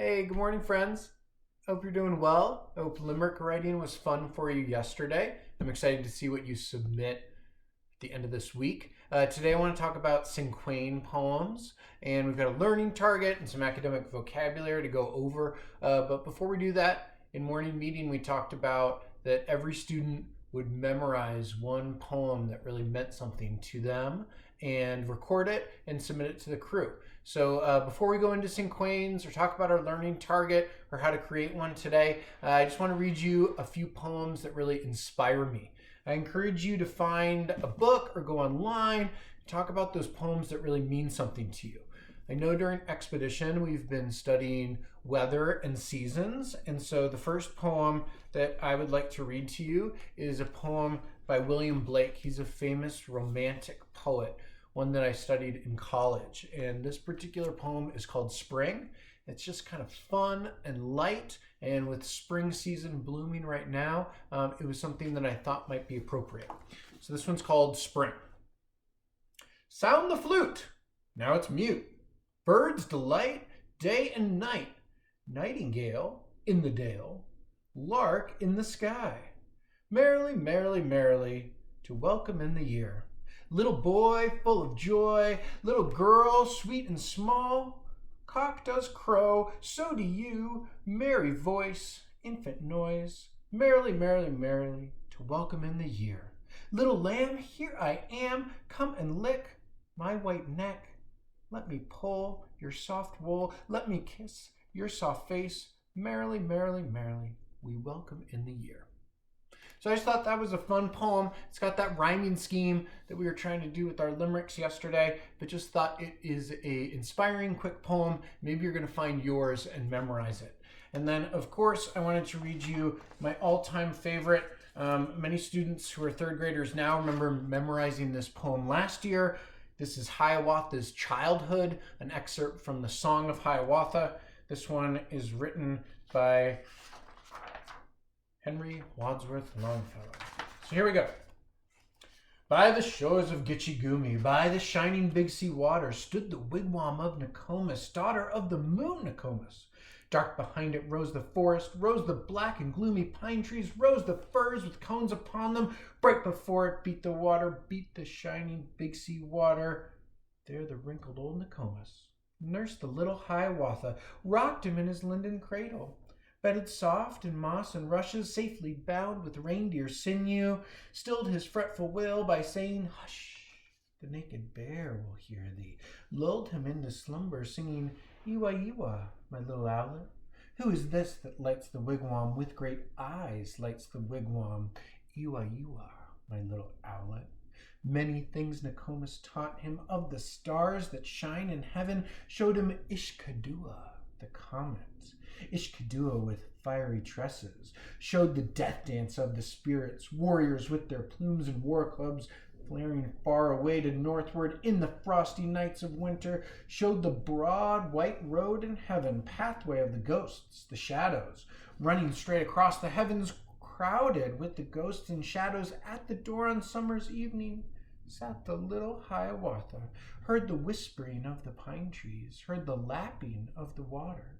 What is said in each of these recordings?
Hey, good morning, friends. Hope you're doing well. Hope limerick writing was fun for you yesterday. I'm excited to see what you submit at the end of this week. Today I want to talk about Cinquain poems, and we've got a learning target and some academic vocabulary to go over. But before we do that, in morning meeting we talked about that every student would memorize one poem that really meant something to them and record it and submit it to the crew. So before we go into Cinquains or talk about our learning target or how to create one today, I just want to read you a few poems that really inspire me. I encourage you to find a book or go online, talk about those poems that really mean something to you. I know during Expedition we've been studying weather and seasons, and so the first poem that I would like to read to you is a poem by William Blake. He's a famous romantic poet, one that I studied in college, and this particular poem is called Spring. It's just kind of fun and light, and with spring season blooming right now, it was something that I thought might be appropriate. So this one's called Spring. Sound the flute, now it's mute. Birds delight day and night. Nightingale in the dale, lark in the sky. Merrily, merrily, merrily, to welcome in the year. Little boy full of joy, little girl sweet and small. Cock does crow, so do you, merry voice, infant noise. Merrily, merrily, merrily, to welcome in the year. Little lamb, here I am, come and lick my white neck. Let me pull your soft wool, let me kiss your soft face. Merrily, merrily, merrily, we welcome in the year. So I just thought that was a fun poem. It's got that rhyming scheme that we were trying to do with our limericks yesterday, but just thought it is a inspiring, quick poem. Maybe you're going to find yours and memorize it. And then, of course, I wanted to read you my all-time favorite. Many students who are third graders now remember memorizing this poem last year. This is Hiawatha's Childhood, an excerpt from the Song of Hiawatha. This one is written by Henry Wadsworth Longfellow. So here we go. By the shores of Gitche Gumee, by the shining Big Sea water, stood the wigwam of Nokomis, daughter of the moon Nokomis. Dark behind it rose the forest, rose the black and gloomy pine trees, rose the firs with cones upon them. Bright before it beat the water, beat the shining Big Sea water. There the wrinkled old Nokomis nursed the little Hiawatha, rocked him in his linden cradle. Bedded soft in moss and rushes, safely bound with reindeer sinew, stilled his fretful will by saying, "Hush, the naked bear will hear thee," lulled him into slumber, singing, "Ewa, ewa, my little owlet. Who is this that lights the wigwam with great eyes, lights the wigwam? Ewa, ewa, my little owlet." Many things Nokomis taught him of the stars that shine in heaven, showed him Ishkadua, the comet. Ishkadua with fiery tresses, showed the death dance of the spirits, warriors with their plumes and war clubs, flaring far away to northward in the frosty nights of winter, showed the broad white road in heaven, pathway of the ghosts, the shadows, running straight across the heavens, crowded with the ghosts and shadows. At the door on summer's evening sat the little Hiawatha, heard the whispering of the pine trees, heard the lapping of the water.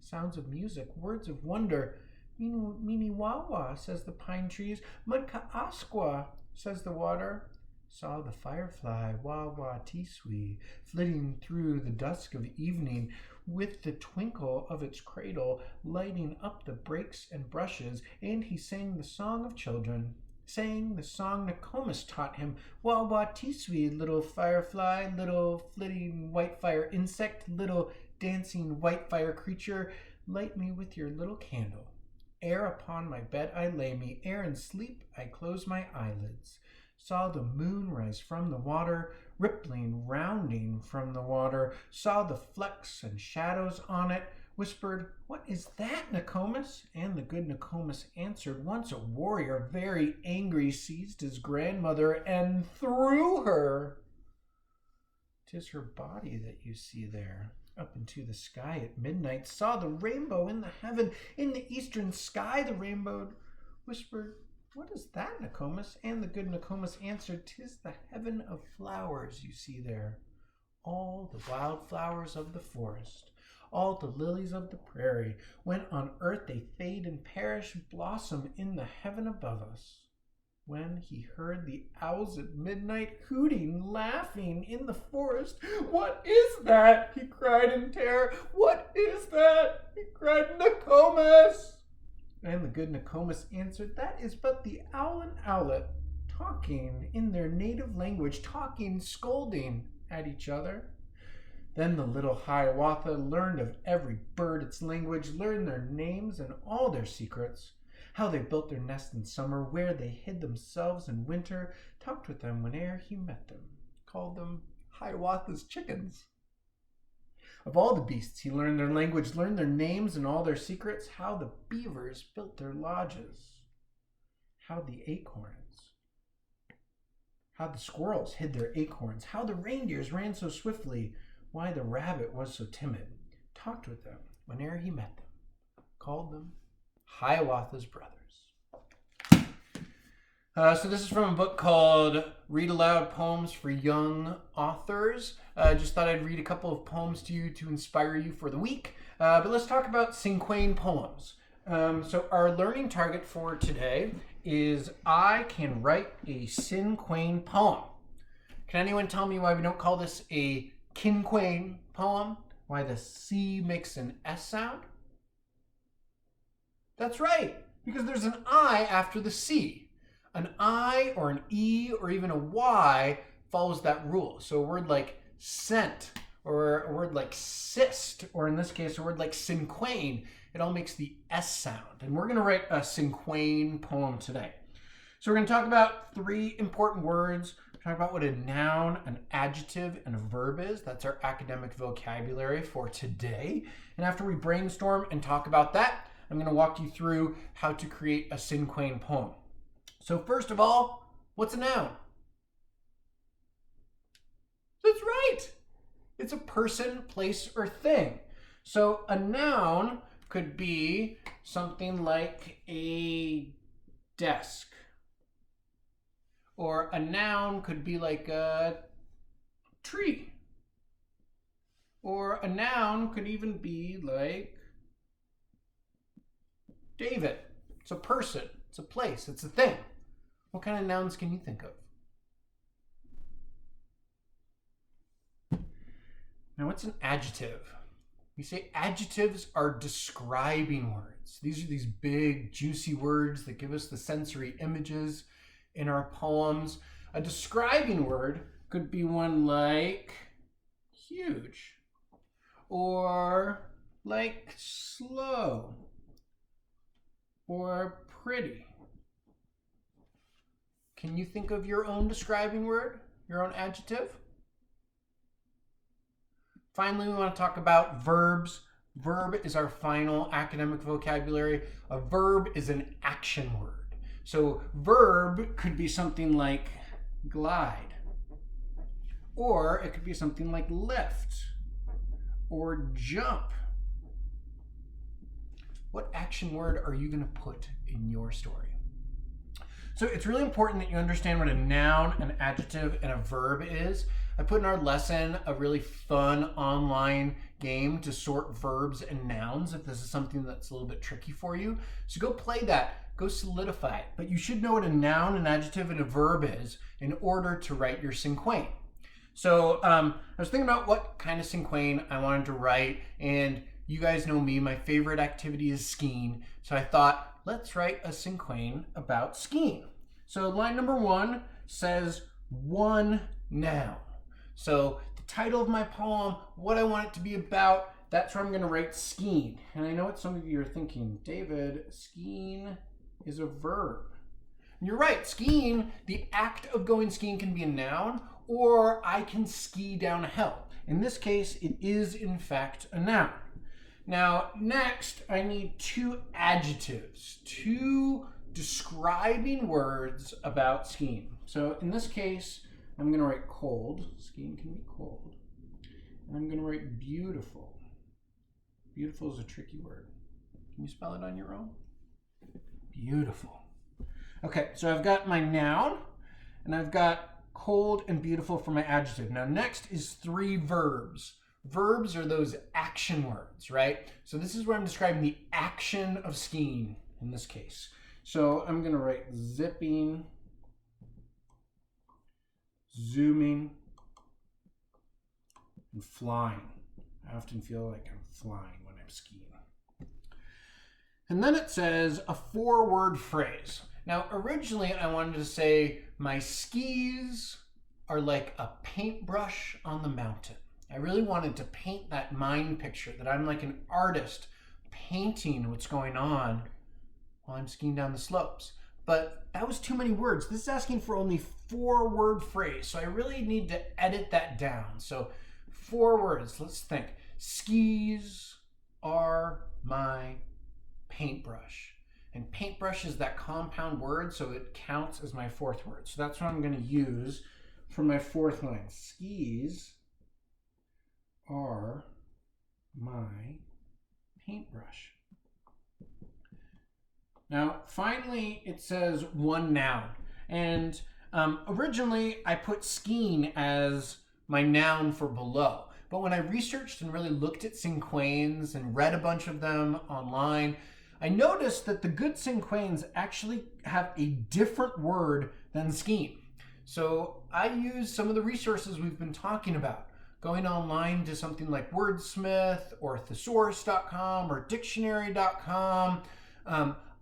Sounds of music, words of wonder. Mini wawa, says the pine trees. Mudka asqua, says the water. Saw the firefly, wawa tiswi, flitting through the dusk of evening, with the twinkle of its cradle lighting up the brakes and brushes, and he sang the song of children. Sang the song Nokomis taught him. Wawa tiswi, little firefly, little flitting white fire insect, little dancing white fire creature, light me with your little candle. Ere upon my bed I lay me, ere in sleep I close my eyelids. Saw the moon rise from the water, rippling, rounding from the water. Saw the flecks and shadows on it. Whispered, "What is that, Nokomis?" And the good Nokomis answered, "Once a warrior, very angry, seized his grandmother and threw her. 'Tis her body that you see there." Up into the sky at midnight, saw the rainbow in the heaven. In the eastern sky the rainbow whispered, "What is that, Nokomis?" And the good Nokomis answered, "'Tis the heaven of flowers you see there. All the wild flowers of the forest, all the lilies of the prairie. When on earth they fade and perish, blossom in the heaven above us. When he heard the owls at midnight hooting, laughing in the forest. What is that? He cried in terror. What is that? He cried, Nokomis. And the good Nokomis answered, that is but the owl and owlet talking in their native language, talking, scolding at each other. Then the little Hiawatha learned of every bird its language, learned their names and all their secrets, how they built their nest in summer, where they hid themselves in winter, talked with them whene'er he met them, called them Hiawatha's chickens. Of all the beasts he learned their language, learned their names and all their secrets, how the beavers built their lodges, how the squirrels hid their acorns, how the reindeers ran so swiftly, why the rabbit was so timid, talked with them whene'er he met them, called them Hiawatha's brothers. So this is from a book called Read Aloud Poems for Young Authors. I just thought I'd read a couple of poems to you to inspire you for the week. But let's talk about Cinquain poems. So our learning target for today is I can write a Cinquain poem. Can anyone tell me why we don't call this a Cinquain poem? Why the C makes an S sound? That's right, because there's an I after the C. An I or an E or even a Y follows that rule. So a word like scent or a word like cyst, or in this case, a word like Cinquain, it all makes the S sound. And we're going to write a Cinquain poem today. So we're going to talk about three important words. Talk about what a noun, an adjective, and a verb is. That's our academic vocabulary for today. And after we brainstorm and talk about that, I'm going to walk you through how to create a Cinquain poem. So first of all, what's a noun? That's right. It's a person, place, or thing. So a noun could be something like a desk. Or a noun could be like a tree. Or a noun could even be like David. It's a person, it's a place, it's a thing. What kind of nouns can you think of? Now, what's an adjective? We say adjectives are describing words. These are these big, juicy words that give us the sensory images in our poems. A describing word could be one like huge, or like slow, or pretty. Can you think of your own describing word, your own adjective? Finally, we want to talk about verbs. Verb is our final academic vocabulary. A verb is an action word. So verb could be something like glide, or it could be something like lift or jump. What action word are you going to put in your story? So it's really important that you understand what a noun, an adjective, and a verb is. I put in our lesson a really fun online game to sort verbs and nouns if this is something that's a little bit tricky for you. So go play that, go solidify it. But you should know what a noun, an adjective, and a verb is in order to write your Cinquain. So I was thinking about what kind of Cinquain I wanted to write, and you guys know me, my favorite activity is skiing. So I thought, let's write a Cinquain about skiing. So line number 1 says one noun. So the title of my poem, what I want it to be about, that's where I'm going to write skiing. And I know what some of you are thinking, David, skiing is a verb. And you're right, skiing, the act of going skiing can be a noun, or I can ski down a hill. In this case, it is in fact a noun. Now, next, I need 2 adjectives, 2 describing words about skiing. So in this case, I'm going to write cold. Skiing can be cold. And I'm going to write beautiful. Beautiful is a tricky word. Can you spell it on your own? Beautiful. Okay, so I've got my noun, and I've got cold and beautiful for my adjective. Now, next is 3 verbs. Verbs are those action words, right? So this is where I'm describing the action of skiing in this case. So I'm going to write zipping, zooming, and flying. I often feel like I'm flying when I'm skiing. And then it says a 4-word phrase. Now, originally I wanted to say my skis are like a paintbrush on the mountain. I really wanted to paint that mind picture that I'm like an artist painting what's going on while I'm skiing down the slopes. But that was too many words. This is asking for only 4-word phrase. So I really need to edit that down. So 4 words, let's think. Skis are my paintbrush. And paintbrush is that compound word, so it counts as my 4th word. So that's what I'm going to use for my 4th line. Skis are my paintbrush. Now, finally, it says 1 noun. And originally, I put skiing as my noun for below. But when I researched and really looked at Cinquains and read a bunch of them online, I noticed that the good Cinquains actually have a different word than skiing. So I used some of the resources we've been talking about, going online to something like Wordsmith or thesaurus.com or dictionary.com.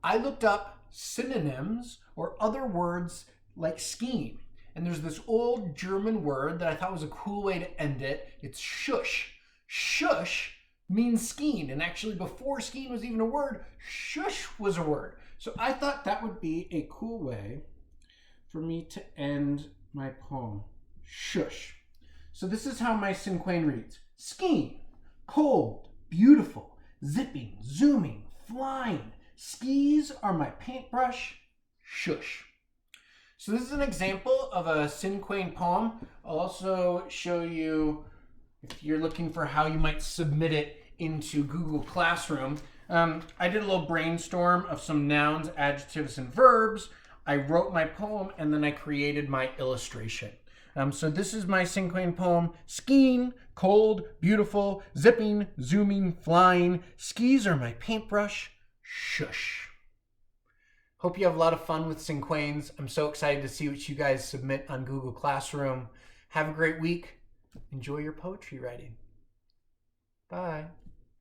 I looked up synonyms or other words like skiing. And there's this old German word that I thought was a cool way to end it. It's shush. Shush means skiing. And actually before skiing was even a word, shush was a word. So I thought that would be a cool way for me to end my poem. Shush. So this is how my Cinquain reads. Skiing, cold, beautiful, zipping, zooming, flying. Skis are my paintbrush. Shush. So this is an example of a Cinquain poem. I'll also show you, if you're looking for how you might submit it into Google Classroom. I did a little brainstorm of some nouns, adjectives, and verbs. I wrote my poem and then I created my illustration. So this is my Cinquain poem. Skiing, cold, beautiful, zipping, zooming, flying. Skis are my paintbrush. Shush. Hope you have a lot of fun with Cinquains. I'm so excited to see what you guys submit on Google Classroom. Have a great week. Enjoy your poetry writing. Bye.